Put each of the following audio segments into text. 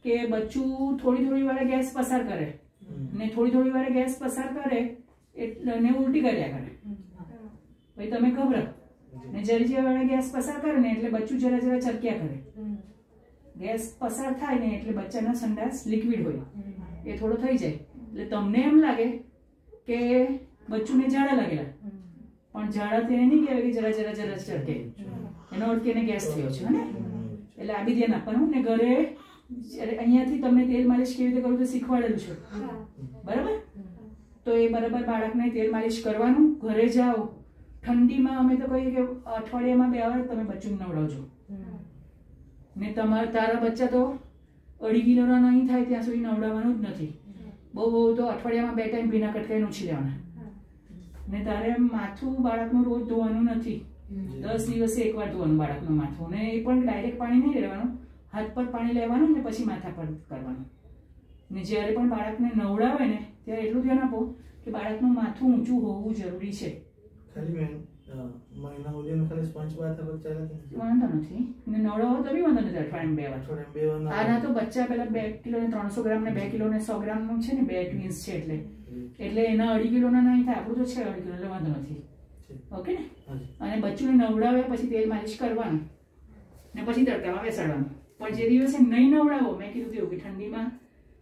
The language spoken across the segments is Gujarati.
કે બચ્ચું થોડી વારે ગેસ પસાર કરે ને થોડી વારે ગેસ પસાર કરે એટલે ને ઉલટી કર્યા કરે, ભાઈ તમે ગભરાઓ ને જરી વારે ગેસ પસાર કરે ને એટલે બચ્ચું જરા ચરક્યા કરે. ગેસ પસાર થાય ને એટલે બચ્ચાનો સંડાસ લિક્વિડ હોય એ થોડો થઈ જાય એટલે તમને એમ લાગે કે બચ્ચુને ઝાડા લાગેલા, પણ ઝાડા તેને નહીં કહેવાય કે જરા ચરકે, એનો અર્થ કે એને ગેસ થયો છે ને. એટલે આ બી ધ્યાન આપવાનું. ને ઘરે અહીંયાથી તમને તેલ માલિશ કેવી રીતે કરવું તો શીખવાડેલું છે, બરાબર? તો એ બરાબર બાળકને તેલ માલિશ કરવાનું. ઘરે જાઓ ઠંડીમાં અમે તો કહીએ કે અઠવાડિયામાં 2 વાર તમે બચ્ચું નવડાવજો. ને તારા બચ્ચા તો 2.5 કિલોના નહીં થાય ત્યાં સુધી નવડાવવાનું જ નથી. બહુ તો અઠવાડિયામાં 2 ટાઈમ ભીના કટકાઈને ઉછી લેવાના. ને તારે માથું બાળકનું રોજ ધોવાનું નથી, 10 દિવસે 1 વાર ધોવાનું બાળકનું માથું. ને એ પણ ડાયરેક્ટ પાણી નહીં લેવાનું, હાથ પર પાણી લેવાનું ને પછી માથા પર કરવાનું. ને જ્યારે પણ બાળકને નવડાવે ને ત્યારે એટલું ધ્યાન આપો કે બાળકનું માથું ઊંચું હોવું જરૂરી છે. વાંધો નથી ને નવડાવો તો બી વાંધો નથી, અઠવાડિયામાં 2 વાર. આના તો બચ્ચા પેલા 2 કિલો ને 300 ગ્રામ ને 2 કિલો ને 100 ગ્રામ નું છે ને, 2 ટ્વિન્સ છે એટલે એના 2.5 કિલોના નહીં થાય, આપણું તો છે 2.5 કિલો એટલે વાંધો નથી. ઓકે ને? અને બચ્ચુને નવડાવ્યા પછી તેલ માલિશ કરવાનું ને પછી તડકામાં બેસાડવાનું. પણ જે દિવસે નહીં નવડાવો, મેં કીધું તેવું કે ઠંડીમાં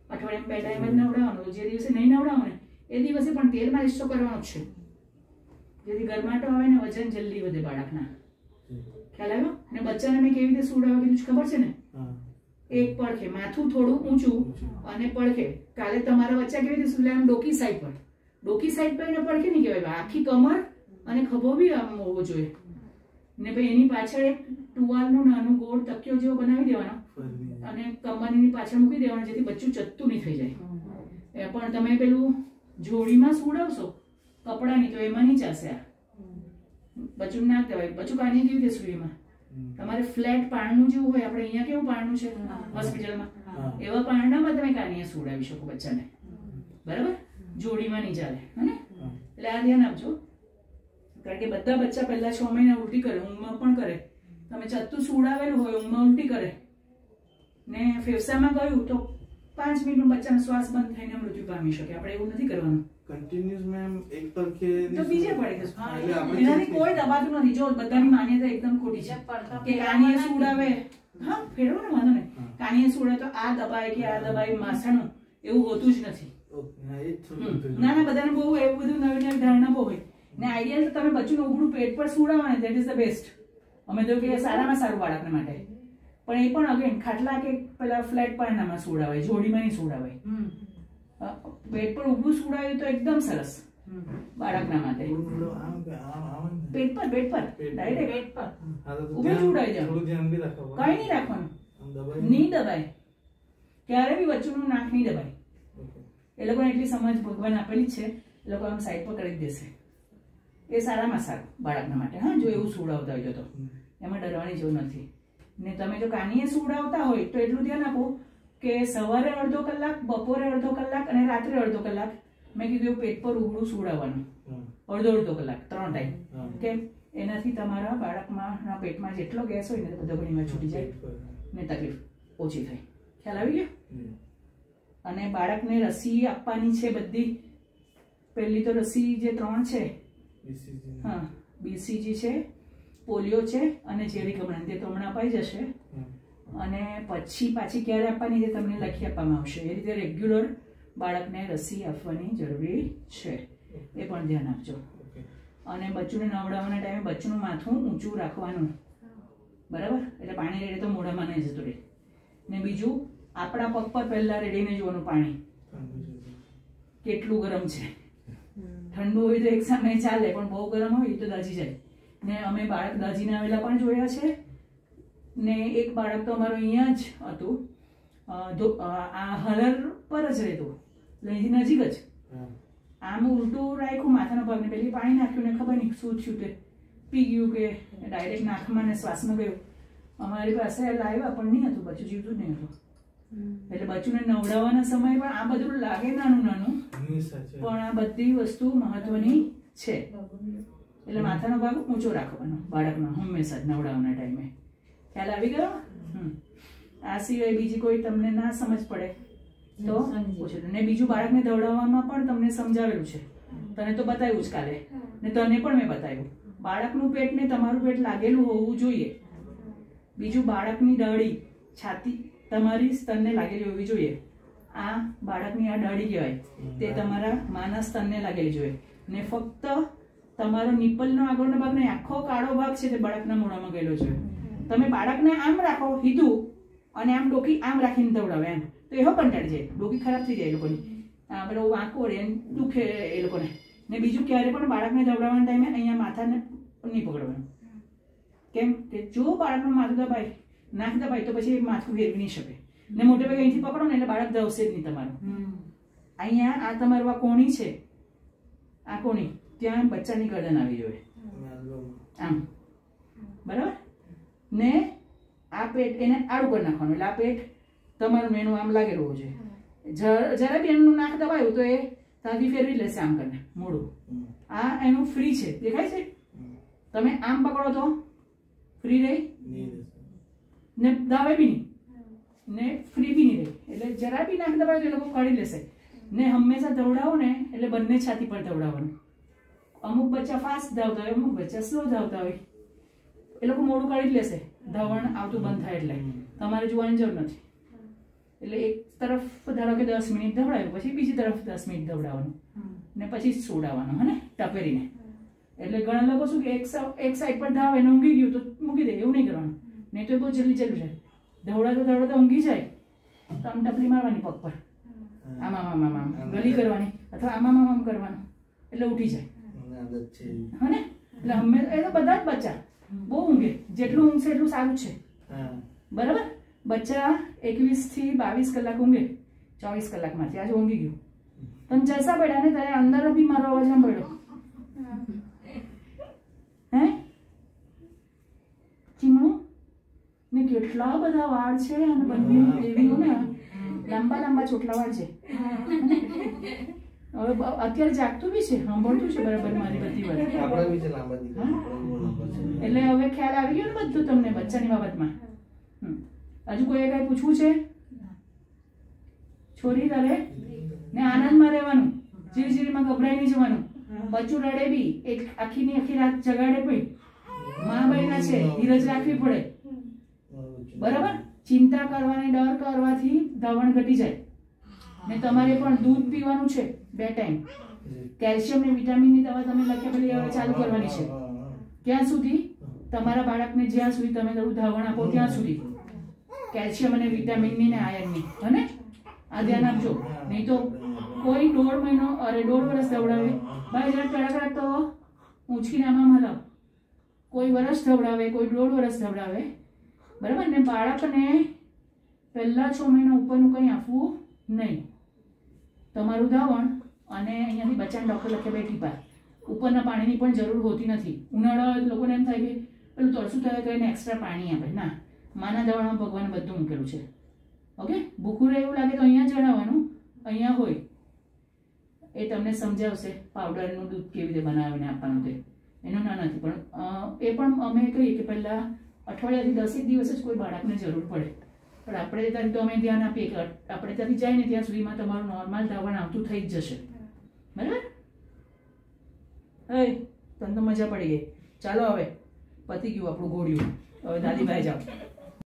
અઠવાડિયામાં 2 ટાઈમ જ નવડાવવાનું, જે દિવસે નહીં નવડાવો ને એ દિવસે પણ તેલ માલિશ તો કરવાનું જ છે, જેથી ગરમાટો આવે ને વજન જલ્દી વધે બાળકના. ખ્યાલ આવ્યો? ને બચ્ચાને મેં કેવી રીતે સુવડાવવા કીધું છે ખબર છે ને? એક પડખે માથું થોડું ઊંચું અને પડખે. કાલે તમારા બચ્ચા કેવી રીતે સુવડાવે? આમ ડોકી સાઈડ પર, ડોકી સાઈડ પર એને પડખે નહીં કહેવાય, આખી કમર અને ખભો બી આમ હોવો જોઈએ. ને ભાઈ એની પાછળ એક ટુવાલનું નાનું ગોળ તકિયો જેવો બનાવી દેવાનો અને કમરની પાછળ મૂકી દેવાનું, જેથી બચ્ચું ચત્તું નહીં થઈ જાય. પણ તમે પેલું જોડીમાં સુવડાવશો કપડાની તો એમાં નહીં ચાલશે. આ બચ્ચું ના કહેવાય. બચ્ચું કાઢી કેવી રીતે સુઈમાં તમારે ફ્લેટ પારણું જેવું હોય, આપણે અહીંયા કેવું પારણું છે હોસ્પિટલમાં, એવા પારણામાં તમે કાનિયા સુવડાવી શકો બચ્ચાને, બરાબર? જોડીમાં નહીં ચાલે. હે? એટલે આ ધ્યાન આપજો, કારણ કે બધા બચ્ચા પહેલા 6 મહિના ઉલટી કરે, ઊંઘમાં પણ કરે. તમે ચત્તું સુવડાવેલું હોય, ઊંઘમાં ઉલટી કરે ને ફેફસામાં ગયું તો 5 મિનિટમાં બચ્ચાનો શ્વાસ બંધ થઈને મૃત્યુ પામી શકે. આપણે એવું નથી કરવાનું. કન્ટિન્યુઅસ મેમ એક પરખે તો બીજે પડી જશે. એનાથી કોઈ દબાતું નથી. જો બધાની માન્યતા એકદમ ખોટી છે કે કાનિયા સુવડાવે, હા ફેરવો ને વાંધો નહીં, કાનિયા સુવડાવે તો આ દબાય કે આ દબાય માસણું, એવું હોતું જ નથી. ના બધાને બહુ એવું બધું નવી ધારણા બહુ હોય. ને આઈડિયલ તો તમે બચ્ચું ઉઘડું પેટ પર સુવડાવવા ને ધેટ ઇઝ ધ બેસ્ટ. અમે તો કે સારામાં સારું બાળકને માટે. પણ એ પણ અગેન ખાટલા કે પેલા ફ્લેટ પારણામાં સુવડાવાય, જોડીમાં નહીં સુવડાવાય. પેટ પર ઉભું સુવડાવ્યું તો એકદમ સરસ બાળકના માટે. પેટ પર ડાયરેક્ટ પેટ પર ઉભું સુવડાવી દેવાનું, કઈ નહીં રાખવાનું, નહીં દબાય ક્યારે બી બચ્ચુનું નાક નહીં દબાય. એ લોકોને એટલી સમજ ભગવાન આપેલી જ છે, એ લોકો આમ સાઈડ પર કરી જ દેશે. એ સારામાં સારું બાળકના માટે. હા, જો એવું સુવડાવતા હોય તો એમાં ડરવાની જરૂર નથી. ને તમે જો કાનીએ સુવડાવતા હોય તો એટલું ધ્યાન આપો કે સવારે અડધો કલાક, બપોરે અડધો કલાક અને રાત્રે અડધો કલાક મેં કીધું એવું પેટ પર ઉઘડું સુવડાવવાનું, અડધો કલાક 3 ટાઈમ. કેમ? એનાથી તમારા બાળકમાં પેટમાં જેટલો ગેસ હોય ને બધો ઘણીવાર છૂટી જાય ને તકલીફ ઓછી થાય. ખ્યાલ આવી ગયો? અને બાળકને રસી આપવાની છે બધી. પહેલી તો રસી જે 3 છે, હા, BCG છે, પોલિયો છે અને ઝેરી કમળાની, તે તો હમણાં અપાઈ જશે. અને પછી પાછી ક્યારે આપવાની તે તમને લખી આપવામાં આવશે. એ રીતે રેગ્યુલર બાળકને રસી આપવાની જરૂરી છે, એ પણ ધ્યાન આપજો. અને બચ્ચુને નવડાવવાના ટાઈમે બચ્ચુનું માથું ઊંચું રાખવાનું, બરાબર? એટલે પાણી રેડે તો મોઢામાં નહીં જતું રહે. ને બીજું, આપણા પગ પર પહેલા રેડીને જોવાનું પાણી કેટલું ગરમ છે. ઠંડુ હોય તો એક સામે ચાલે, પણ બહુ ગરમ હોય તો દાજી જાય. ને અમે બાળક દાજીને આવેલા પણ જોયા છે. ને એક બાળક તો અમારું અહીંયા જ હતું, આ હલર પર જ રહેતું, નજીક જ. આમ ઉલટું રાખ્યું માથાનો ભાગ ને પેલી પાણી નાખ્યું ને ખબર નહીં શું થયું, તે પી ગયું કે ડાયરેક્ટ નાકમાં ને શ્વાસમાં ગયું. અમારી પાસે લાવ્યા પણ નહીં હતું, બચ્ચું જીવતું જ નહીં હતું. એટલે બચ્ચુને નવડાવવાના સમય પણ આ બધું લાગે નાનું નાનું, પણ આ બધી વસ્તુ મહત્વની છે. એટલે માથાનો ભાગ ઊંચો રાખવાનો બાળકનો હંમેશા જ નવડાવવાના ટાઈમે. ખ્યાલ આવી ગયો? આ સિવાય બીજી કોઈ તમને ના સમજ પડે તો પૂછો. ને બીજું બાળકને દવડાવવામાં પણ તમને સમજાવેલું છે, તને તો બતાવ્યું જ કાલે, ને તને પણ મેં બતાવ્યું. બાળકનું પેટ ને તમારું પેટ લાગેલું હોવું જોઈએ. બીજું બાળકની ડાળી છાતી તમારી સ્તનને લાગેલી હોવી જોઈએ. આ બાળકની આ ડાળી કહેવાય, તે તમારા માના સ્તનને લાગેલી જોઈએ. ને ફક્ત તમારો નિપલનો આગળનો ભાગ નહીં, આખો કાળો ભાગ છે તે બાળકના મોઢામાં ગયેલો છે. તમે બાળકને આમ રાખો સીધું અને આમ ડોકી આમ રાખીને દવડાવે એમ તો એવો કંટાળી જાય, ડોકી ખરાબ થઈ જાય એ લોકોની. પેલો વાંકો વળે દુખે એ લોકોને. ને બીજું ક્યારે પણ બાળકને દવડાવવાના ટાઈમે અહીંયા માથાને નહીં પકડવાનું. કેમ કે જો બાળકનું માથું દબાય, નાક દબાય તો પછી માથું ફેરવી નહીં શકે. ને મોટે ભાગે અહીંથી પકડો ને એટલે બાળક દવશે જ નહીં તમારું. અહીંયા આ તમારું આ કોણી છે, આ કોણી ત્યાં બચ્ચાની ગરદન આવી જોઈએ આમ, બરાબર ને આ પેટ એને આડું કરી નાખવાનું. એટલે આ પેટ તમારું એનું આમ લાગેલું હોવું જોઈએ. જરા બી એનું નાક દબાયું તો એ ત્યાંથી ફેરવી લેશે આમ કરીને મોઢું. આ એનું ફ્રી છે, દેખાય છે? તમે આમ પકડો તો ફ્રી રહી ને દાવે બી નહીં ને ફ્રી બી નહીં રહી. એટલે જરા બી નાક દબાવ્યું તો એ લોકો કાઢી લેશે. ને હંમેશા દવડાવો ને એટલે બંને છાતી પર દવડાવવાનું. અમુક બચ્ચા ફાસ્ટ ધાવતા હોય, અમુક બચ્ચા સ્લો ધાવતા હોય, એ લોકો મોઢું કાઢી લેશે ધાવણ આવતું બંધ થાય એટલે. તમારે જોવાની જરૂર નથી. એટલે એક તરફ ધારો કે 10 મિનિટ દવડાવ્યું, પછી બીજી તરફ 10 મિનિટ દવડાવવાનું ને પછી છોડાવવાનું, હે ને ટપેરીને. એટલે ઘણા લોકો શું કે એક સાઈડ પર ધાવે ને ઊંઘી ગયું તો મૂકી દે, એવું નહીં કરવાનું. નહીં તો બહુ જલ્દી ચાલુ જાય. દવડાતો ઊંઘી જાય તો આમ ટપલી મારવાની પગ પર, આમ આમ આમ આમ ગલી કરવાની અથવા આમ આમ આમ કરવાનું એટલે ઉઠી જાય, હા ને. એટલે હંમેશા એ તો બધા જ બચ્ચા બહુ ઊંઘે, જેટલું ઊંઘશે એટલું સારું છે, બરાબર. બચ્ચા 21 થી 22 કલાક ઊંઘે 24 કલાકમાંથી. આજે ઊંઘી ગયું પણ જલસા પડ્યા ને ત્યારે અંદર બી મારો અવાજ સાંભળ્યો, હે ચીમણું ને કેટલા બધા વાળ છે અને બંને બેબીઓ ને લાંબા લાંબા ચોટલા વાળ છે. હવે અત્યારે જાગતું બી છે, સાંભળતું છે બરાબર મારી બધી વાત. એટલે હવે ખ્યાલ આવી ગયો ને બધું તમને બચ્ચાની બાબતમાં. હજુ કોઈ કઈ પૂછવું છે? છોરી તારે ને આનંદમાં રહેવાનું, જીરીજીરીમાં ગભરાઈ નહીં જવાનું. બચ્ચું રડે બી એક આખી આખી રાત જગાડે પણ મા બહેના છે, ધીરજ રાખવી પડે, બરાબર. ચિંતા કરવાની, ડર કરવાથી ધાવણ ઘટી જાય. ને તમારે પણ દૂધ પીવાનું છે 2 ટાઈમ. કેલ્શિયમ ને વિટામિનની દવા તમે લખ્યા પેલી હવે ચાલુ કરવાની છે. ક્યાં સુધી? તમારા બાળકને જ્યાં સુધી તમે થોડું ધાવણ આપો ત્યાં સુધી કેલ્શિયમ અને વિટામિનની ને આયર્નની, હને આ ધ્યાન આપજો. નહીં તો કોઈ 1.5 મહિનો અરે 1.5 વર્ષ દવડાવે ભાઈ, જરા કડાકડાટ તો ઊંચકીને આમાં હલાવ. કોઈ વર્ષ દવડાવે, કોઈ 1.5 વર્ષ દવડાવે, બરાબર ને. બાળકને પહેલા 6 મહિના ઉપરનું કંઈ આપવું નહીં. તમારું ધાવણ અને અહીંયાથી બચ્ચાને ડૉક્ટર લખે 2 ટીપા. ઉપરના પાણીની પણ જરૂર હોતી નથી. ઉનાળા લોકોને એમ થાય કે પેલું તરસું થાય તો એને એક્સ્ટ્રા પાણી આપે. ના, માના ધાવણમાં ભગવાને બધું મૂકેલું છે. ઓકે, ભૂખું રહે એવું લાગે તો અહીંયા જણાવવાનું, અહીંયા હોય એ તમને સમજાવશે પાવડરનું દૂધ કેવી રીતે બનાવીને આપવાનું તે. એનું ના નથી, પણ એ પણ અમે કહીએ કે પહેલાં અઠવાડિયાથી 10 દિવસ જ કોઈ બાળકને જરૂર પડે. પણ આપણે ત્યાંથી તો અમે ધ્યાન આપીએ કે આપણે ત્યાંથી જાય ને ત્યાં સુધીમાં તમારું નોર્મલ ધાવણ આવતું થઈ જ જશે, બરાબર. તને તો મજા પડી ગઈ. ચાલો હવે પતી ગયું આપણું ઘોડિયું. હવે દાદીભાઈ જાઓ.